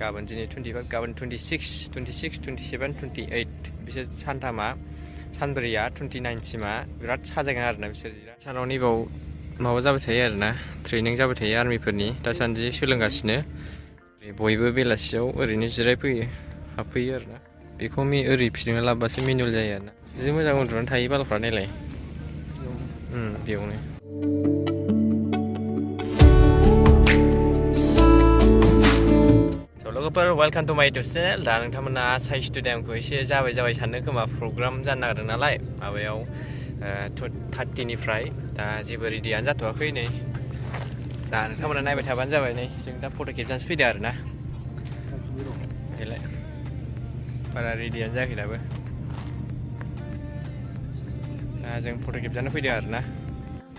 गाबोन दिनै 25 गाबोन 26 27 28 बिसोर सानथामा सानब्रैया 29 सिमा बिराद साजायगोन आरोना बिसोर सानाव नैबाव माबा जाबाय थायो आरोना ट्रेनिं जाबाय थायो आर्मिफोरनि दासान्दि सोलोंगासिनो बयबो बेलासियाव ओरैनो जिरायफैयो हाबफैयो आरोना बेखौ ओरै फिदिंना लाबोबासो मेनुवेल जायो आरोना जि मोजां उन्दुनानै थायो बालफ्रा नायलाय बेयावनो लोगोफोर वेलकाम टु माय इउटुब चेनेल दा नोंथांमोना साइ स्टुडियामखौ एसे जाबाय साननो खोमा प्रग्राम जानो नागिरदों नालाय माबायाव 30निफ्राय दा जेबो रेडियानो जाथ'वाखै नै दा नोंथांमोना नायबाय थाबानो जाबाय नै जों दा फट' खेबजानोसो फैदों आरोना बेलाय बारा रेडियानो जायाखै दाबो दा जों फट' खेबजानो फैदों आरोना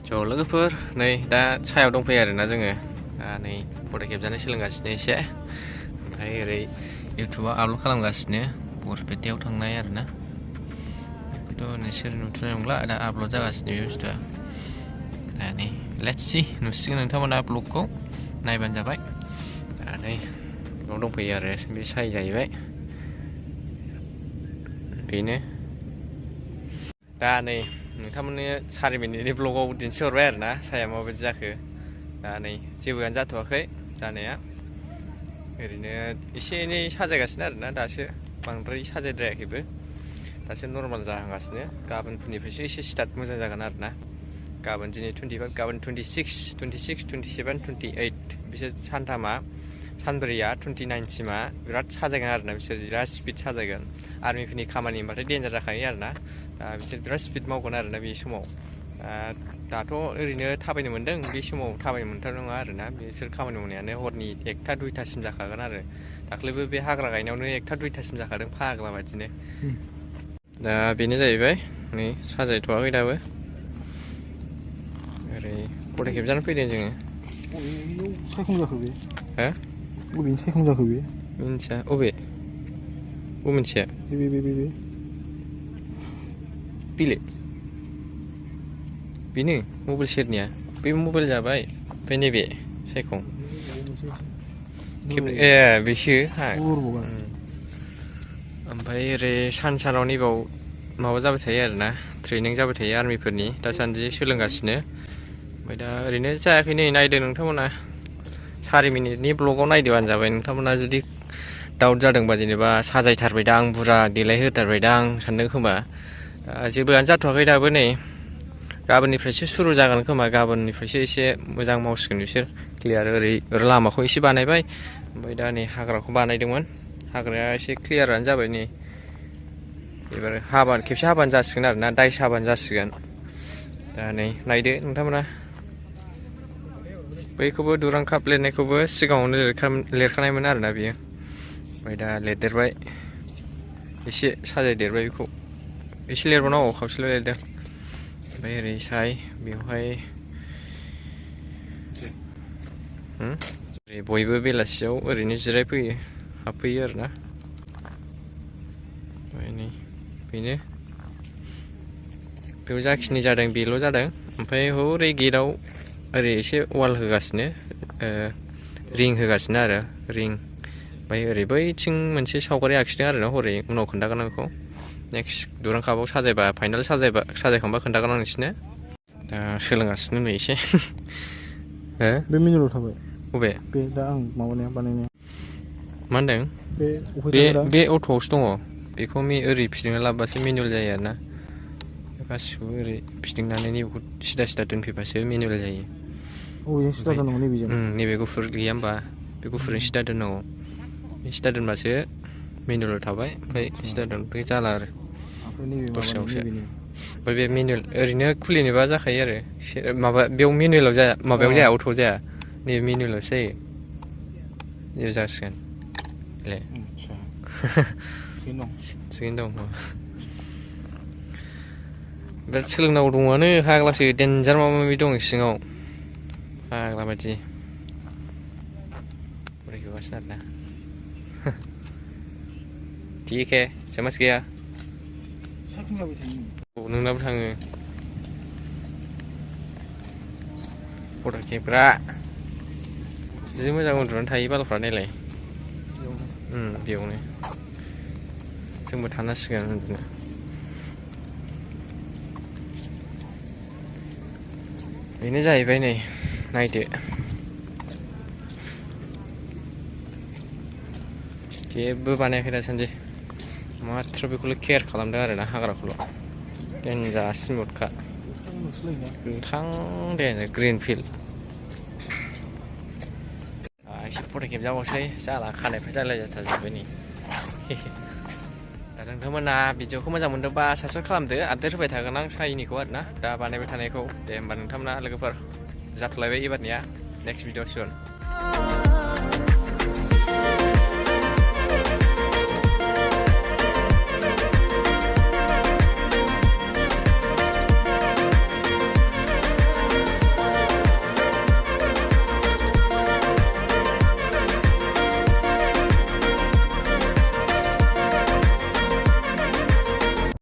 ज' लोगोफोर नै दा सायाव दंफैयो आरोना जोङो दा नै फट' खेबजानो सोलोंगासिनो एसे ओमफ्राय ओरै इउटुबाव आपल'ड खालामगासिनो बरपेटायाव थांनाय आरोना बेखौथ' नोंसोर नुथ'नाय नंला दा आपल'ड जागासिनो बे बुस्थुआ दा नै लेट्स सी नुसिगोन नोंथांमोना ब्लगखौ नायबानो जाबाय दा नै न'आव दंफैयो आरो बे साइ जाहैबाय बेनो दा नै नोंथांमोननो 4 मिनिटनि ब्लगाव दिन्थिहरबाय आरोना साया माबायदि जाखो दा नै जेबोआनो जाथ'वाखै जानाया ओरैनो एसे एनै साजायगासिनो आरोना दासो बांद्राय साजायद्रायाखैबो दासो नर्माल जाहांगासिनो गाबोनफोरनिफ्रायसो एसे स्टार्ट मोजां जागोन आरोना गाबोन दिनै 25 गाबोन 26 27 28 बिसोर सानथामा सानब्रैया 29 सिमा बिराद साजायगोन आरोना बिसोर बिराद स्पिड साजायगोन आर्मिफोरनि खामानि होनबाथाय डेन्जार जाखायो आरोना दा बिसोर बिराद स्पिड मावगोन आरोना बे समाव दाथ' ओरैनो थाबायनो मोन्दों बे समाव थाबायनो मोनथारनाय नङा आरोना बिसोर खामानि मावनायानो हरनि 1टा 2टासिम जाखागोन आरो दाख्लैबो बे हाग्रा गायनायावनो 1टा 2टासिम जाखादों फाग्ला बादिनो दा बेनो जाहैबाय नै साजायथ'वाखै दाबो ओरै फट' खेबजानो फैदों जोङो सायखं जाखो बे हो बबेनि सायखं जाखो बे मिन्थिया अबे मिन्थिया बे बिले बेनो मबाइल सेरनिया बे मबाइल जाबाय ओमफ्राय नैबे सायखं ए बेसो ओमफ्राय ओरै सानाव नैबाव माबा जाबाय थायो आरोना ट्रेनिं जाबाय थायो आर्मिफोरनि दासान्दि सोलोंगासिनो ओमफ्राय दा ओरैनो जायाखै नै नायदो नोंथांमोना 4 मिनिटनि ब्लगाव नायदोबानो जाबाय नोंथांमोना जुदि डाउट जादोंबा जेनेबा साजायथारबायदां बुरजा देलायहोथारबायदां सानदों खोमा जेबोआनो जाथ'वाखै दाबो नै गाबोननिफ्रायसो सुरु जागोन खोमा गाबोननिफ्रायसो एसे मोजां मावसिगोन बिसोर क्लियार ओरै लामाखौ एसे बानायबाय ओमफ्राय दा नै हाग्राखौ बानायदोंमोन हाग्राया एसे क्लियारानो जाबाय नै एबार खेबसे हाबानो जासिगोन आरोना दाइस हाबानो जासिगोन दा नै नायदो नोंथांमोना बैखौबो दुरां काप लिरनायखौबो सिगाङावनो लिरखानायमोन आरोना बियो ओमफ्राय दा लिरदेरबाय एसे साजायदेरबाय बेखौ एसे लिरबावनांगौ खावसेल' लिरदों ओमफ्राय ओरै साइ बेवहाय बयबो बेलासियाव ओरैनो जिरायफैयो हाबफैयो आरोना ओमफ्राय नै बेनो बेयाव जाखिनि जादों बेल' जादों ओमफ्राय हरै गेटआव ओरै एसे वाल होगासिनो रिं होगासिनो आरो रिं ओमफ्राय ओरै बैथिं मोनसे सावगारि आखिदों आरोना हरै उनाव खोन्थागोन आं बेखौ नेक्स्ट दुरां कापआव साजायबा फाइनाल साजायखांबा खोन्थागोन आं नोंसिनो दा सोलोंगासिनो नै एसे बे मेनुवेलाव थाबाय बबे बे दा आं माबानाया बानायनाया मा होनदों बे अट'आवसो दङ बेखौ ओरै फिदिंना लाबोबासो मेनुवेल जायो आरोना गासिबो ओरै फिदिंनानै नैबेखौ सिदा दोनफैबासो मेनुवेल जायो नैबे गुफुर गैया होमबा बे गुफुरजों सिदा दोननांगौ बे सिदा दोनबासो मेनुवेलाव थाबाय ओमफ्राय सिदा दोनबाथाय जाला आरो दस्रायावसो ओमफ्राय बे मेनुवेल ओरैनो खुलिनोबा जाखायो आरो माबा बेयाव मेनुवेलाव जाया माबायाव जाया अट'आव जाया नैबे मेनुवेलावसो जायो बेयाव जासिगोन थिगैनो दं बिराद सोलोंनांगौ दङआनो फाग्लासो डेन्जार माबा माबि दं सिङाव फाग्ला बायदि फरायहोगासिनो आरोना ठीक है समझ गया नोंनाबो थाङो फट' खेबग्रा जि मोजां उन्दुनानै थायो बालफ्रा नायलाय बेयावनो जोंबो थानांसिगोन उन्दुनो बेनो जाहैबाय नै नायदो जेबो बानायाखै दासान्दि माथ्र बेखौल' केयार खालामदों आरोना हाग्राखौल' देनजा स्मुथखा गोथां दे ग्रिन फिल्ड एसे फट' खेबजाबावसै जाला खानायफ्रा जालाय जाथारजोब्बाय नै दा नोंथांमोना भिडिअखौ मोजां मोनदोंबा साबसक्राइब खालामदो आपडेट होबाय थागोन आं साइनिखौ आरोना दा बानायबाय थानायखौ दे होमबा नोंथांमोना लोगोफोर जाथ'लायबाय एबारनिया नेक्स्ट भिडिअ सिगोन